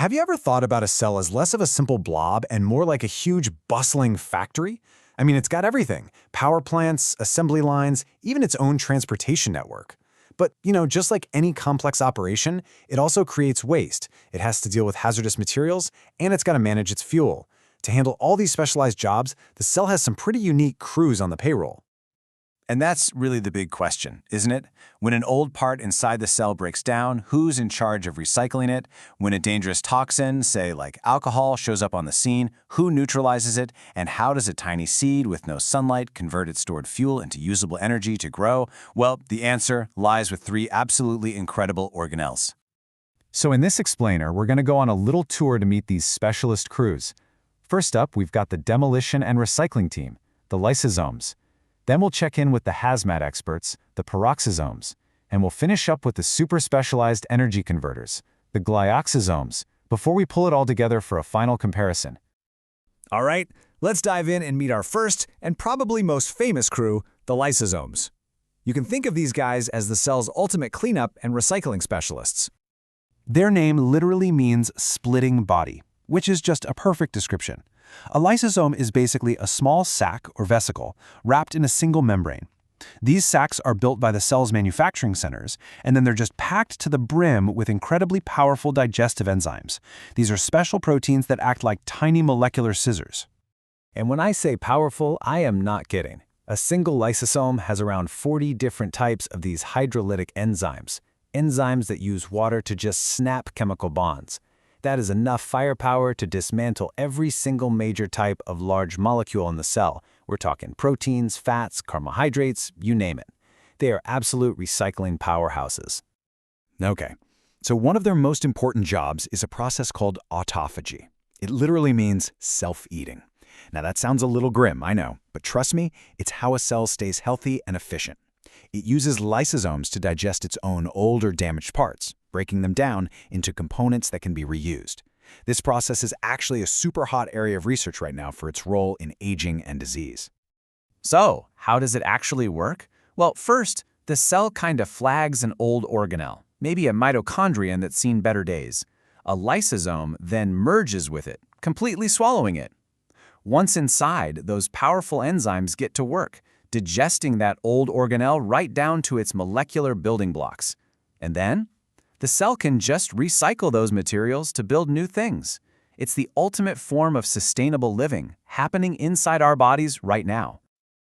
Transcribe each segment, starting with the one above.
Have you ever thought about a cell as less of a simple blob and more like a huge, bustling factory? I mean, it's got everything: power plants, assembly lines, even its own transportation network. But, just like any complex operation, it also creates waste. It has to deal with hazardous materials, and it's got to manage its fuel. To handle all these specialized jobs, the cell has some pretty unique crews on the payroll. And that's really the big question, isn't it? When an old part inside the cell breaks down, who's in charge of recycling it? When a dangerous toxin, say like alcohol, shows up on the scene, who neutralizes it? And how does a tiny seed with no sunlight convert its stored fuel into usable energy to grow? Well, the answer lies with three absolutely incredible organelles. So in this explainer, we're going to go on a little tour to meet these specialist crews. First up, we've got the demolition and recycling team, the lysosomes. Then we'll check in with the hazmat experts, the peroxisomes, and we'll finish up with the super specialized energy converters, the glyoxysomes, before we pull it all together for a final comparison. All right, let's dive in and meet our first and probably most famous crew, the lysosomes. You can think of these guys as the cell's ultimate cleanup and recycling specialists. Their name literally means splitting body, which is just a perfect description. A lysosome is basically a small sac or vesicle wrapped in a single membrane. These sacs are built by the cell's manufacturing centers, and then they're just packed to the brim with incredibly powerful digestive enzymes. These are special proteins that act like tiny molecular scissors. And when I say powerful, I am not kidding. A single lysosome has around 40 different types of these hydrolytic enzymes that use water to just snap chemical bonds. That is enough firepower to dismantle every single major type of large molecule in the cell. We're talking proteins, fats, carbohydrates, you name it. They are absolute recycling powerhouses. Okay, so one of their most important jobs is a process called autophagy. It literally means self-eating. Now that sounds a little grim, I know, but trust me, it's how a cell stays healthy and efficient. It uses lysosomes to digest its own old or damaged parts, breaking them down into components that can be reused. This process is actually a super hot area of research right now for its role in aging and disease. So, how does it actually work? Well, first, the cell kind of flags an old organelle, maybe a mitochondrion that's seen better days. A lysosome then merges with it, completely swallowing it. Once inside, those powerful enzymes get to work, digesting that old organelle right down to its molecular building blocks. And then, the cell can just recycle those materials to build new things. It's the ultimate form of sustainable living happening inside our bodies right now.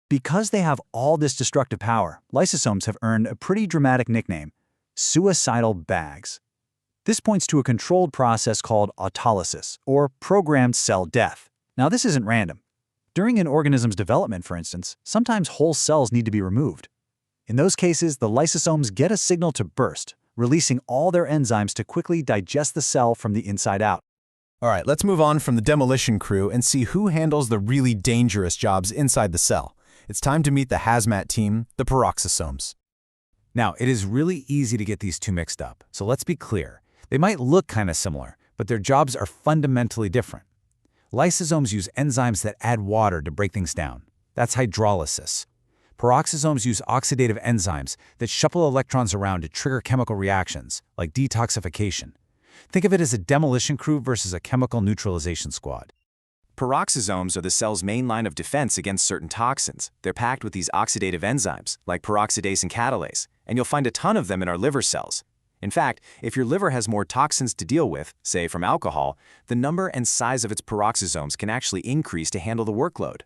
Because they have all this destructive power, lysosomes have earned a pretty dramatic nickname: suicidal bags. This points to a controlled process called autolysis, or programmed cell death. Now, this isn't random. During an organism's development, for instance, sometimes whole cells need to be removed. In those cases, the lysosomes get a signal to burst, releasing all their enzymes to quickly digest the cell from the inside out. All right, let's move on from the demolition crew and see who handles the really dangerous jobs inside the cell. It's time to meet the hazmat team, the peroxisomes. Now, it is really easy to get these two mixed up, so let's be clear. They might look kind of similar, but their jobs are fundamentally different. Lysosomes use enzymes that add water to break things down. That's hydrolysis. Peroxisomes use oxidative enzymes that shuffle electrons around to trigger chemical reactions, like detoxification. Think of it as a demolition crew versus a chemical neutralization squad. Peroxisomes are the cell's main line of defense against certain toxins. They're packed with these oxidative enzymes, like peroxidase and catalase, and you'll find a ton of them in our liver cells. In fact, if your liver has more toxins to deal with, say from alcohol, the number and size of its peroxisomes can actually increase to handle the workload.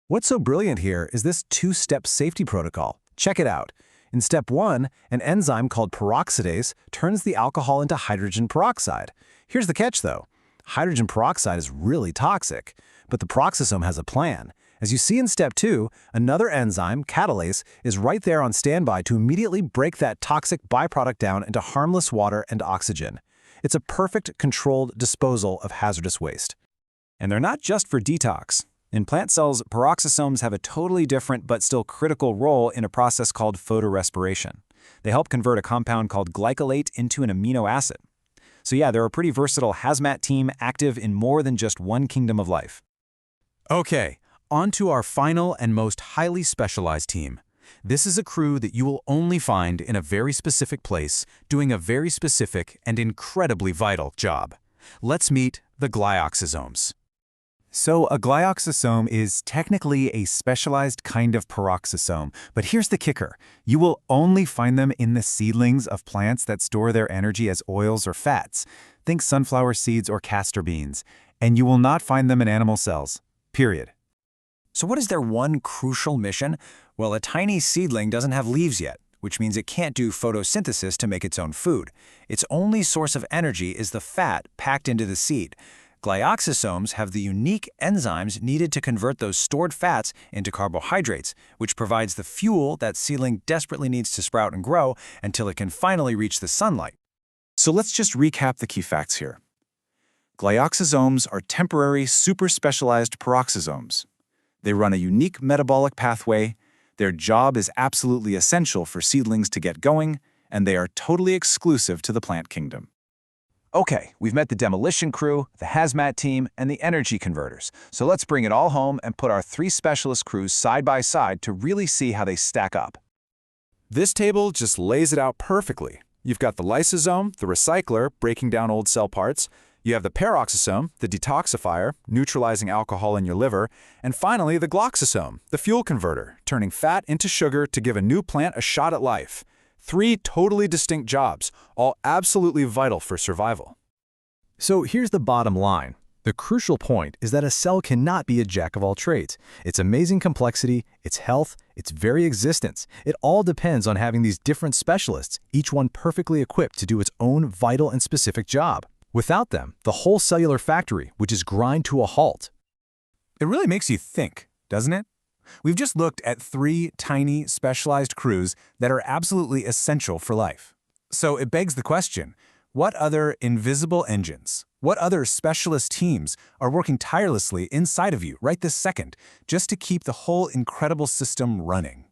What's so brilliant here is this two-step safety protocol. Check it out. In step 1, an enzyme called peroxidase turns the alcohol into hydrogen peroxide. Here's the catch, though. Hydrogen peroxide is really toxic, but the peroxisome has a plan. As you see in step 2, another enzyme, catalase, is right there on standby to immediately break that toxic byproduct down into harmless water and oxygen. It's a perfect controlled disposal of hazardous waste. And they're not just for detox. In plant cells, peroxisomes have a totally different but still critical role in a process called photorespiration. They help convert a compound called glycolate into an amino acid. So yeah, they're a pretty versatile hazmat team active in more than just one kingdom of life. Okay, on to our final and most highly specialized team. This is a crew that you will only find in a very specific place, doing a very specific and incredibly vital job. Let's meet the glyoxysomes. So a glyoxysome is technically a specialized kind of peroxisome, but here's the kicker. You will only find them in the seedlings of plants that store their energy as oils or fats. Think sunflower seeds or castor beans. And you will not find them in animal cells. Period. So what is their one crucial mission? Well, a tiny seedling doesn't have leaves yet, which means it can't do photosynthesis to make its own food. Its only source of energy is the fat packed into the seed. Glyoxysomes have the unique enzymes needed to convert those stored fats into carbohydrates, which provides the fuel that seedling desperately needs to sprout and grow until it can finally reach the sunlight. So let's just recap the key facts here. Glyoxysomes are temporary, super-specialized peroxisomes. They run a unique metabolic pathway, their job is absolutely essential for seedlings to get going, and they are totally exclusive to the plant kingdom. Okay, we've met the demolition crew, the hazmat team, and the energy converters. So let's bring it all home and put our 3 specialist crews side by side to really see how they stack up. This table just lays it out perfectly. You've got the lysosome, the recycler, breaking down old cell parts. You have the peroxisome, the detoxifier, neutralizing alcohol in your liver. And finally, the gloxosome, the fuel converter, turning fat into sugar to give a new plant a shot at life. 3 totally distinct jobs, all absolutely vital for survival. So here's the bottom line. The crucial point is that a cell cannot be a jack of all trades. Its amazing complexity, its health, its very existence, it all depends on having these different specialists, each one perfectly equipped to do its own vital and specific job. Without them, the whole cellular factory would just grind to a halt. It really makes you think, doesn't it? We've just looked at 3 tiny, specialized crews that are absolutely essential for life. So it begs the question, what other invisible engines, what other specialist teams are working tirelessly inside of you right this second just to keep the whole incredible system running?